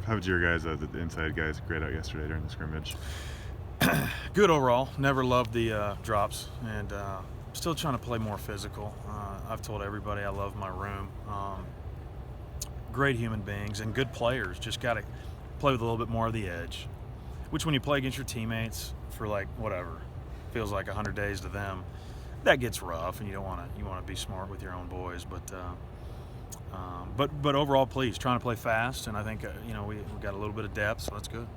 How did your guys, the inside guys, grade out yesterday during the scrimmage? Good overall. Never loved the drops, and still trying to play more physical. I've told everybody I love my room. Great human beings and good players. Just got to play with a little bit more of the edge, which when you play against your teammates for like whatever, feels like 100 days to them, that gets rough, and you want to be smart with your own boys. But overall, pleased. Trying to play fast, and I think we got a little bit of depth, so that's good.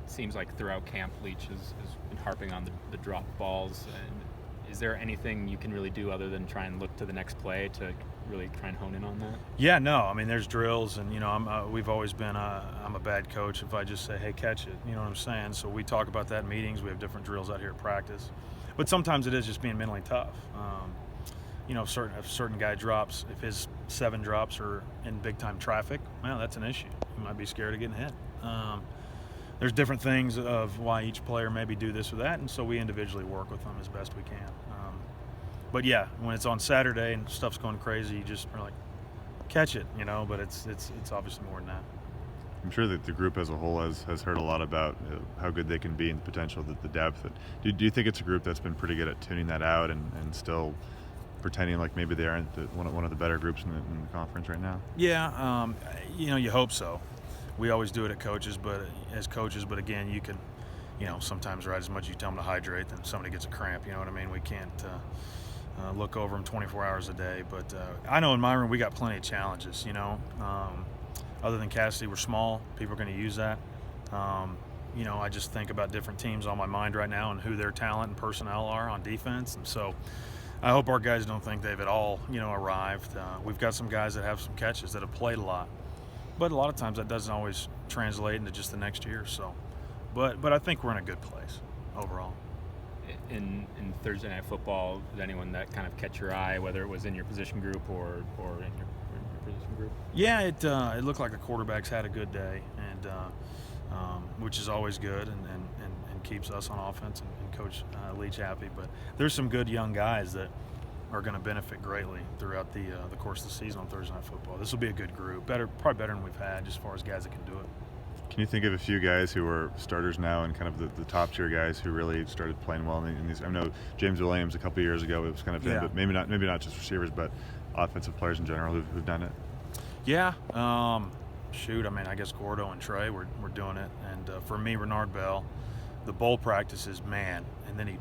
Seems like throughout camp, Leach has been harping on the drop balls. And is there anything you can really do other than try and look to the next play to really try and hone in on that? Yeah, no. I mean, there's drills, and we've always been. I'm a bad coach if I just say, "Hey, catch it." You know what I'm saying? So we talk about that in meetings. We have different drills out here at practice, but sometimes it is just being mentally tough. If a certain guy drops, if his 7 drops are in big time traffic, well, that's an issue. He might be scared of getting hit. There's different things of why each player maybe do this or that, and so we individually work with them as best we can. But yeah, when it's on Saturday and stuff's going crazy, you just are like, catch it, But it's obviously more than that. I'm sure that the group as a whole has heard a lot about how good they can be and the potential, the depth. Do you think it's a group that's been pretty good at tuning that out and still pretending like maybe they aren't one of the better groups in the conference right now? Yeah, you hope so. We always do it as coaches, but again, you can, sometimes ride as much as you tell them to hydrate, then somebody gets a cramp, you know what I mean? We can't look over them 24 hours a day, but I know in my room we got plenty of challenges, other than Cassidy, we're small, people are going to use that. I just think about different teams on my mind right now and who their talent and personnel are on defense, and so I hope our guys don't think they've at all, arrived. We've got some guys that have some catches that have played a lot. But a lot of times that doesn't always translate into just the next year. So, but I think we're in a good place overall. In Thursday Night Football, did anyone that kind of catch your eye, whether it was in your position group or in your position group? Yeah, it looked like the quarterbacks had a good day, and which is always good and keeps us on offense and Coach Leach happy. But there's some good young guys that are going to benefit greatly throughout the course of the season on Thursday Night Football. This will be a good group, probably better than we've had just as far as guys that can do it. Can you think of a few guys who are starters now and kind of the top tier guys who really started playing well in these? I know James Williams a couple of years ago, it was kind of him, but maybe not just receivers, but offensive players in general who've done it. Yeah, I guess Gordo and Trey were doing it, and for me, Renard Bell, the bowl practices, man, and then I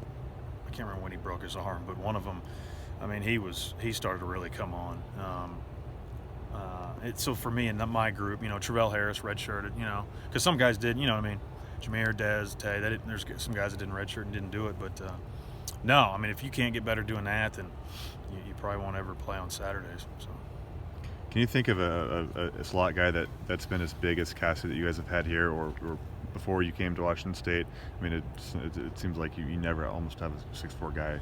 can't remember when he broke his arm, but one of them. I mean, he started to really come on. So for me and my group, Travell Harris redshirted, because some guys did, Jameer, Dez, Tay. There's some guys that didn't redshirt and didn't do it, but no, I mean, if you can't get better doing that, then you probably won't ever play on Saturdays. So. Can you think of a slot guy that's been as big as Cassidy that you guys have had here, or before you came to Washington State? I mean, it seems like you never almost have a 6'4" guy.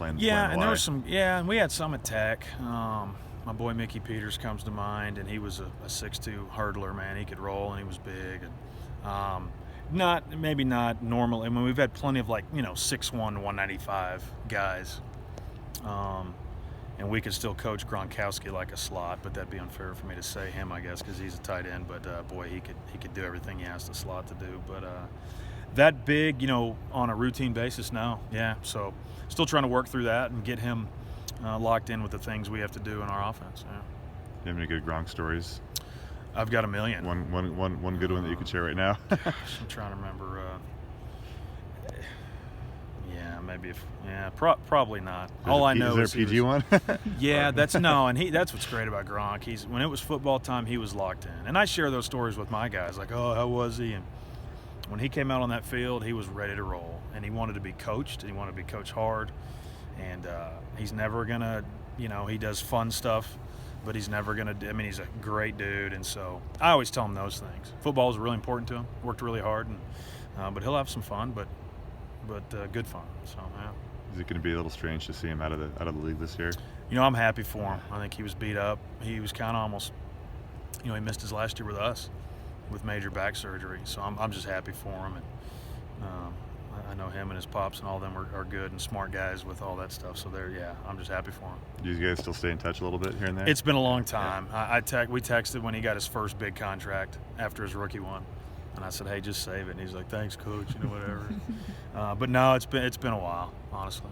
And there was some. Yeah, and we had some at Tech. My boy Mickey Peters comes to mind, and he was a 6'2" hurdler. Man, he could roll, and he was big. And maybe not normal. I mean, we've had plenty of 6'1", 195 guys, and we could still coach Gronkowski like a slot, but that'd be unfair for me to say him, I guess, because he's a tight end. But boy, he could do everything he asked the slot to do. But that big, on a routine basis, no. Yeah, so. Still trying to work through that and get him locked in with the things we have to do in our offense. Yeah. Do you have any good Gronk stories? I've got a million. One good one that you could share right now. Gosh, I'm trying to remember. Probably not. All I know is there a PG one? Yeah, that's what's great about Gronk. When it was football time, he was locked in, and I share those stories with my guys. Like, oh, how was he? And when he came out on that field, he was ready to roll, and he wanted to be coached, and he wanted to be coached hard, and he's never going to, he does fun stuff, but he's never going to, he's a great dude, and so I always tell him those things. Football is really important to him, worked really hard, and but he'll have some fun, but good fun, so yeah. Is it going to be a little strange to see him out of the league this year? I'm happy for him. I think he was beat up. He was kind of almost, he missed his last year with us, with major back surgery, so I'm just happy for him, and I know him and his pops and all of them are good and smart guys with all that stuff. So I'm just happy for him. Do you guys still stay in touch a little bit here and there? It's been a long time. We texted when he got his first big contract after his rookie one, and I said, "Hey, just save it." And he's like, "Thanks, coach," whatever. But no, it's been a while, honestly.